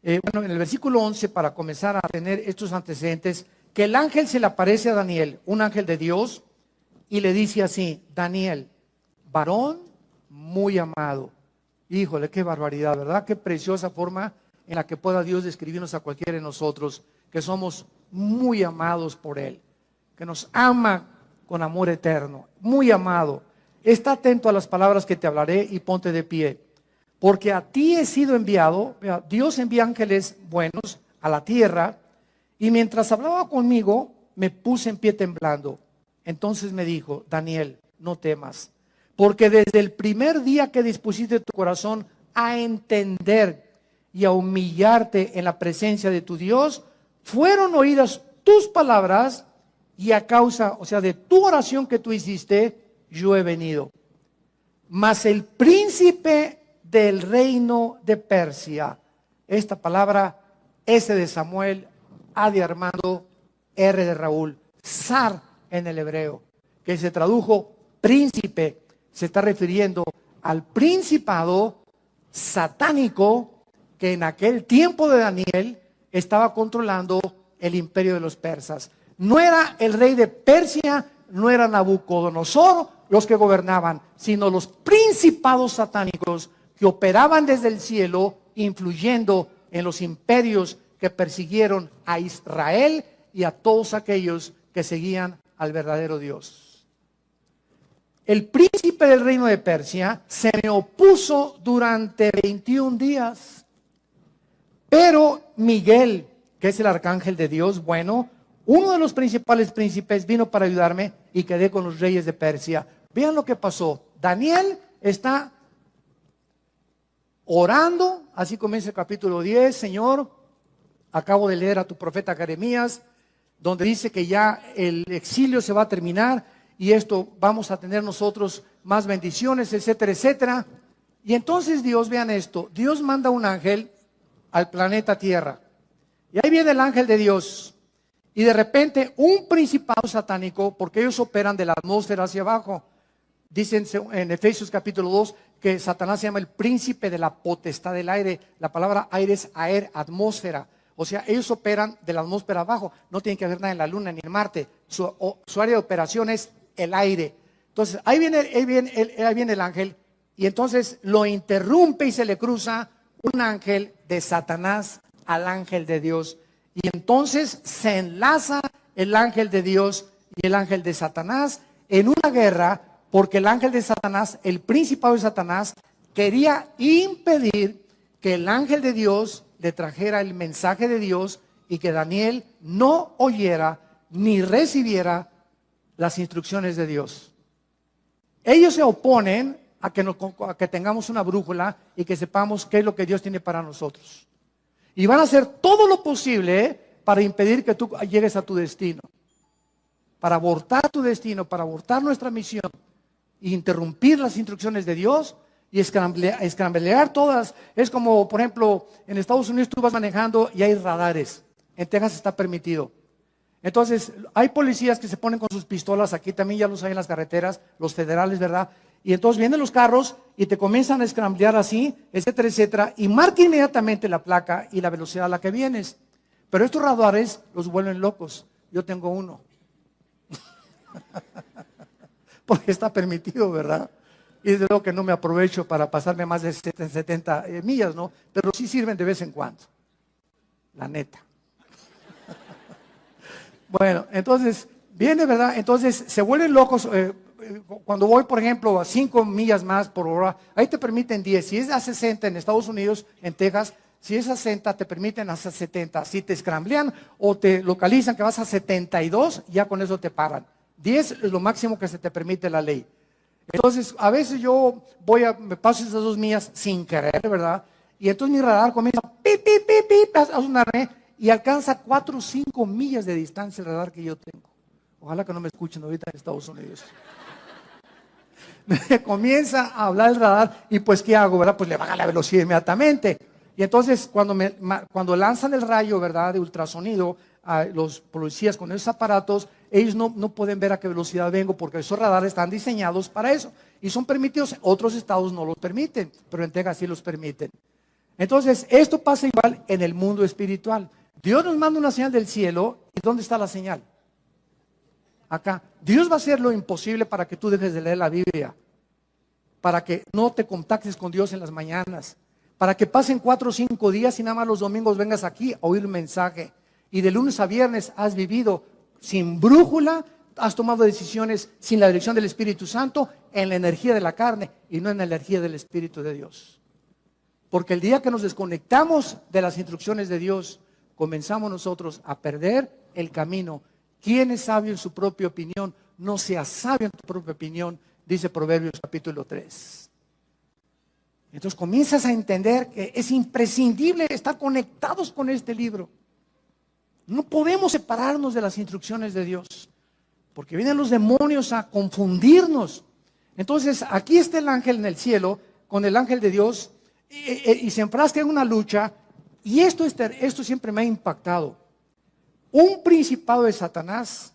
en el versículo 11, para comenzar a tener estos antecedentes, que el ángel se le aparece a Daniel, un ángel de Dios, y le dice así: Daniel, varón muy amado. Híjole, qué barbaridad, ¿verdad? Qué preciosa forma en la que pueda Dios describirnos a cualquiera de nosotros, que somos muy amados por Él, que nos ama con amor eterno, muy amado. Está atento a las palabras que te hablaré y ponte de pie, porque a ti he sido enviado. Dios envía ángeles buenos a la tierra, y mientras hablaba conmigo, me puse en pie temblando. Entonces me dijo: Daniel, no temas, porque desde el primer día que dispusiste tu corazón a entender y a humillarte en la presencia de tu Dios, fueron oídas tus palabras, y a causa, de tu oración que tú hiciste, yo he venido. Mas el príncipe del reino de Persia, esta palabra S de Samuel, A de Armando, R de Raúl, Zar en el hebreo, que se tradujo príncipe, se está refiriendo al principado satánico que en aquel tiempo de Daniel estaba controlando el imperio de los persas. No era el rey de Persia, no era Nabucodonosor los que gobernaban, sino los principados satánicos que operaban desde el cielo, influyendo en los imperios que persiguieron a Israel y a todos aquellos que seguían al verdadero Dios. El príncipe del reino de Persia se me opuso durante 21 días, pero Miguel, que es el arcángel de Dios, bueno, uno de los principales príncipes, vino para ayudarme y quedé con los reyes de Persia. Vean lo que pasó. Daniel está orando, así comienza el capítulo 10. Señor, acabo de leer a tu profeta Jeremías, donde dice que ya el exilio se va a terminar y esto vamos a tener nosotros más bendiciones, etcétera, etcétera. Y entonces Dios, vean esto, Dios manda un ángel al planeta Tierra. Y ahí viene el ángel de Dios. Y de repente un principado satánico, porque ellos operan de la atmósfera hacia abajo. Dicen en Efesios capítulo 2 que Satanás se llama el príncipe de la potestad del aire. La palabra aire es aer, atmósfera. O sea, ellos operan de la atmósfera abajo. No tienen que ver nada en la luna ni en Marte. Su área de operación es el aire. Entonces, ahí viene el ángel. Y entonces lo interrumpe y se le cruza un ángel de Satanás al ángel de Dios. Y entonces se enlaza el ángel de Dios y el ángel de Satanás en una guerra, porque el ángel de Satanás, el principado de Satanás, quería impedir que el ángel de Dios le trajera el mensaje de Dios y que Daniel no oyera ni recibiera las instrucciones de Dios. Ellos se oponen a que tengamos una brújula y que sepamos qué es lo que Dios tiene para nosotros. Y van a hacer todo lo posible para impedir que tú llegues a tu destino, para abortar tu destino, para abortar nuestra misión, e interrumpir las instrucciones de Dios y escramblear todas. Es como, por ejemplo, en Estados Unidos tú vas manejando y hay radares. En Texas está permitido. Entonces, hay policías que se ponen con sus pistolas, aquí también ya los hay en las carreteras, los federales, ¿verdad? Y entonces vienen los carros y te comienzan a escramblear así, etcétera, etcétera, y marca inmediatamente la placa y la velocidad a la que vienes. Pero estos radares los vuelven locos. Yo tengo uno. Porque está permitido, ¿verdad? Y desde luego que no me aprovecho para pasarme más de 70 millas, ¿no? Pero sí sirven de vez en cuando. La neta. Bueno, entonces, viene, ¿verdad? Entonces, se vuelven locos. Cuando voy, por ejemplo, a 5 millas más por hora, ahí te permiten 10. Si es a 60 en Estados Unidos, en Texas, si es a 60, te permiten hasta 70. Si te escramblean o te localizan que vas a 72, ya con eso te paran. 10 es lo máximo que se te permite la ley. Entonces, a veces yo me paso esas 2 millas sin querer, ¿verdad? Y entonces mi radar comienza pip, pip, pip, pip, a sonarme y alcanza 4 o 5 millas de distancia el radar que yo tengo. Ojalá que no me escuchen ahorita en Estados Unidos. Me comienza a hablar el radar y pues ¿qué hago, verdad? Pues le baja la velocidad inmediatamente. Y entonces cuando lanzan el rayo, ¿verdad? De ultrasonido a los policías con esos aparatos, ellos no pueden ver a qué velocidad vengo porque esos radares están diseñados para eso. Y son permitidos, otros estados no los permiten, pero en Texas sí los permiten. Entonces, esto pasa igual en el mundo espiritual. Dios nos manda una señal del cielo, ¿y dónde está la señal? Acá. Dios va a hacer lo imposible para que tú dejes de leer la Biblia, para que no te contactes con Dios en las mañanas, para que pasen 4 o 5 días y nada más los domingos vengas aquí a oír un mensaje. Y de lunes a viernes has vivido sin brújula, has tomado decisiones sin la dirección del Espíritu Santo, en la energía de la carne y no en la energía del Espíritu de Dios. Porque el día que nos desconectamos de las instrucciones de Dios, comenzamos nosotros a perder el camino. ¿Quién es sabio en su propia opinión? No seas sabio en tu propia opinión, dice Proverbios capítulo 3. Entonces comienzas a entender que es imprescindible estar conectados con este libro. No podemos separarnos de las instrucciones de Dios, porque vienen los demonios a confundirnos. Entonces aquí está el ángel en el cielo, con el ángel de Dios, y se enfrasca en una lucha, y esto siempre me ha impactado. Un principado de Satanás,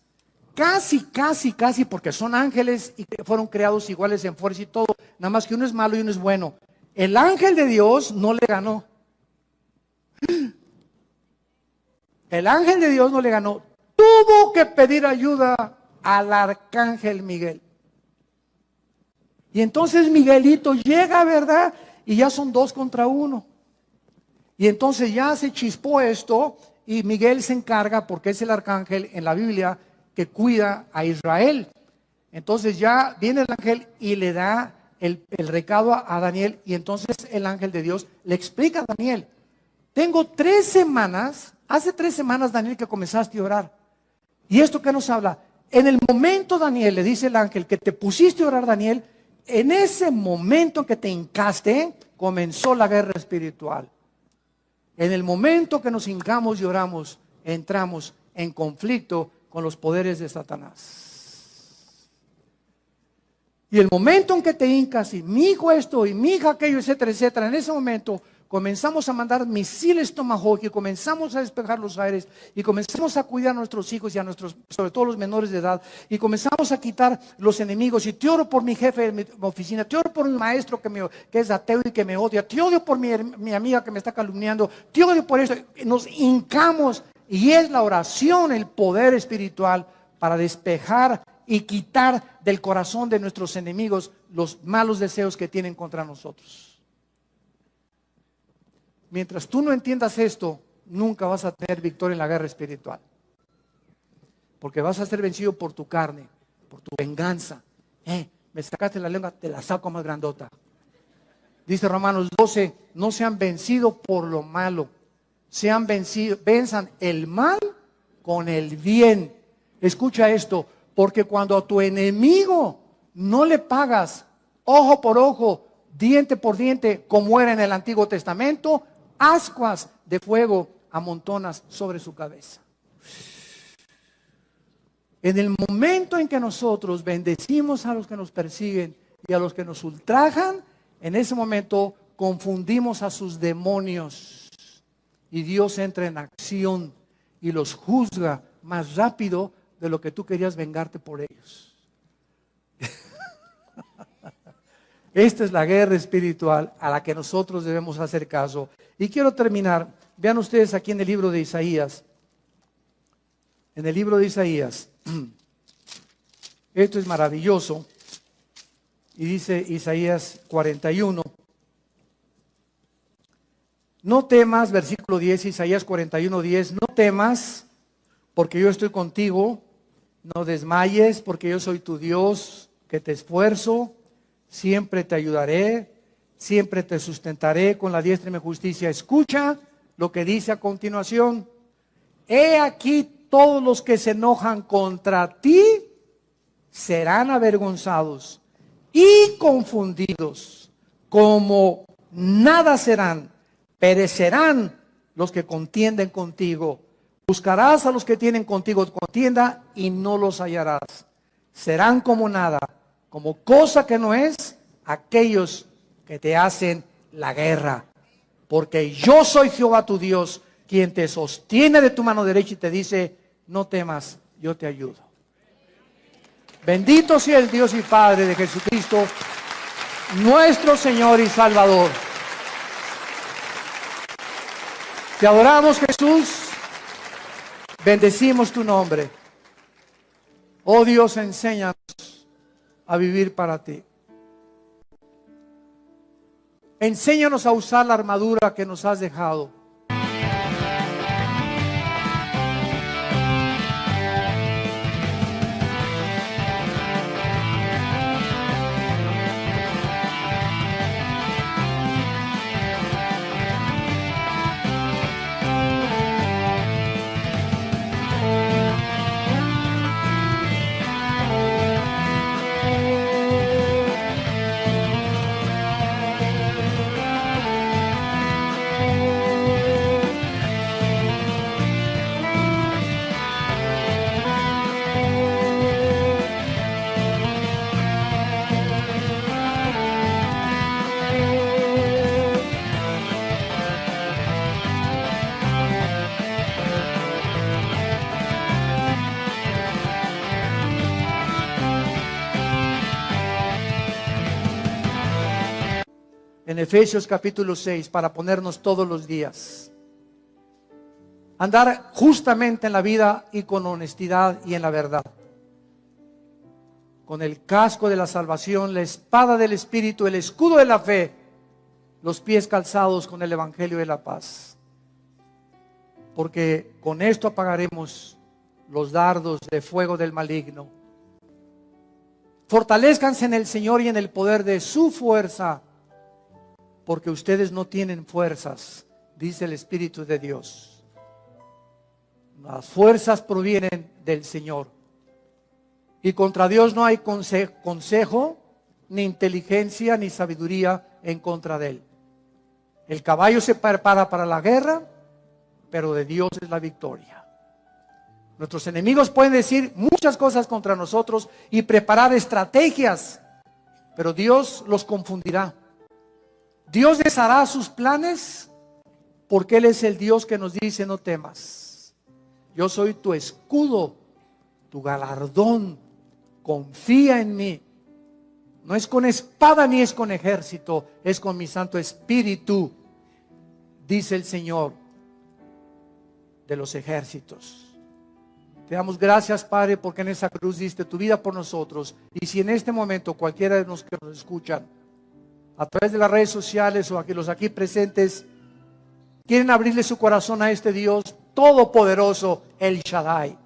casi, porque son ángeles y fueron creados iguales en fuerza y todo, nada más que uno es malo y uno es bueno. El ángel de Dios no le ganó. El ángel de Dios no le ganó. Tuvo que pedir ayuda al arcángel Miguel. Y entonces Miguelito llega, ¿verdad? Y ya son 2 contra 1. Y entonces ya se chispó esto y Miguel se encarga, porque es el arcángel en la Biblia que cuida a Israel. Entonces ya viene el ángel y le da el recado a Daniel, y entonces el ángel de Dios le explica a Daniel: tengo 3 semanas, hace 3 semanas, Daniel, que comenzaste a orar. ¿Y esto qué nos habla? En el momento, Daniel, le dice el ángel, que te pusiste a orar, Daniel, en ese momento que te hincaste, comenzó la guerra espiritual. En el momento que nos hincamos y oramos, entramos en conflicto con los poderes de Satanás. Y el momento en que te hincas y mi hijo esto y mi hija aquello, etcétera, etcétera, en ese momento comenzamos a mandar misiles Tomahawk y comenzamos a despejar los aires y comenzamos a cuidar a nuestros hijos y a nuestros, sobre todo los menores de edad, y comenzamos a quitar los enemigos. Y te oro por mi jefe de mi oficina, te oro por mi maestro que es ateo y que me odia, te odio por mi amiga que me está calumniando, te odio por eso. Nos hincamos, y es la oración el poder espiritual para despejar y quitar del corazón de nuestros enemigos los malos deseos que tienen contra nosotros. Mientras tú no entiendas esto, nunca vas a tener victoria en la guerra espiritual. Porque vas a ser vencido por tu carne, por tu venganza. Me sacaste la lengua, te la saco más grandota. Dice Romanos 12, no sean vencidos por lo malo. Sean vencidos, venzan el mal con el bien. Escucha esto, porque cuando a tu enemigo no le pagas ojo por ojo, diente por diente, como era en el Antiguo Testamento, ascuas de fuego amontonas sobre su cabeza. En el momento en que nosotros bendecimos a los que nos persiguen y a los que nos ultrajan, en ese momento confundimos a sus demonios y Dios entra en acción y los juzga más rápido de lo que tú querías vengarte por ellos. Esta es la guerra espiritual a la que nosotros debemos hacer caso. Y quiero terminar, vean ustedes aquí en el libro de Isaías. En el libro de Isaías, esto es maravilloso. Y dice Isaías 41. No temas, versículo 10, Isaías 41, 10. No temas, porque yo estoy contigo. No desmayes, porque yo soy tu Dios, que te esfuerzo. Siempre te ayudaré, siempre te sustentaré con la diestra de mi justicia. Escucha lo que dice a continuación. He aquí, todos los que se enojan contra ti serán avergonzados, y confundidos, como nada serán, perecerán los que contienden contigo. Buscarás a los que tienen contigo contienda y no los hallarás. Serán como nada, como cosa que no es, aquellos que te hacen la guerra. Porque yo soy Jehová tu Dios, quien te sostiene de tu mano derecha y te dice, no temas, yo te ayudo. Bendito sea el Dios y Padre de Jesucristo, nuestro Señor y Salvador. Te adoramos, Jesús. Bendecimos tu nombre. Oh Dios, enséñanos a vivir para ti. Enséñanos a usar la armadura que nos has dejado. En Efesios capítulo 6, para ponernos todos los días. Andar justamente en la vida y con honestidad y en la verdad. Con el casco de la salvación, la espada del Espíritu, el escudo de la fe, los pies calzados con el Evangelio de la paz. Porque con esto apagaremos los dardos de fuego del maligno. Fortalezcanse en el Señor y en el poder de su fuerza, porque ustedes no tienen fuerzas, dice el Espíritu de Dios. Las fuerzas provienen del Señor. Y contra Dios no hay consejo, ni inteligencia, ni sabiduría en contra de Él. El caballo se prepara para la guerra, pero de Dios es la victoria. Nuestros enemigos pueden decir muchas cosas contra nosotros y preparar estrategias, pero Dios los confundirá. Dios deshará sus planes porque Él es el Dios que nos dice no temas. Yo soy tu escudo, tu galardón, confía en mí. No es con espada ni es con ejército, es con mi Santo Espíritu, dice el Señor de los ejércitos. Te damos gracias, Padre, porque en esa cruz diste tu vida por nosotros. Y si en este momento cualquiera de los que nos escuchan a través de las redes sociales o aquí, los aquí presentes, quieren abrirle su corazón a este Dios todopoderoso, el Shaddai,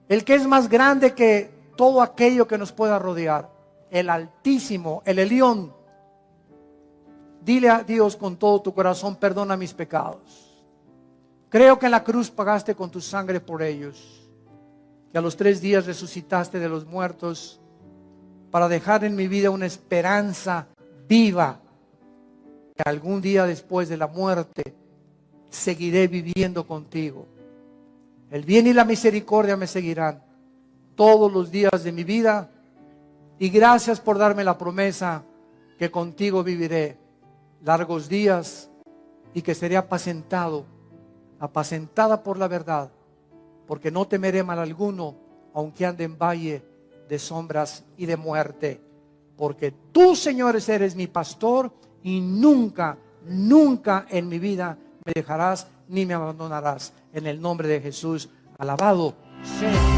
el que es más grande que todo aquello que nos pueda rodear, el Altísimo, el Elión. Dile a Dios con todo tu corazón, perdona mis pecados. Creo que en la cruz pagaste con tu sangre por ellos, que a los 3 días resucitaste de los muertos, para dejar en mi vida una esperanza viva, que algún día después de la muerte seguiré viviendo contigo. El bien y la misericordia me seguirán todos los días de mi vida, y gracias por darme la promesa que contigo viviré largos días y que seré apacentada por la verdad, porque no temeré mal alguno, aunque ande en valle de sombras y de muerte, porque tú, Señor, eres mi pastor y nunca, nunca en mi vida me dejarás ni me abandonarás. En el nombre de Jesús, alabado sea.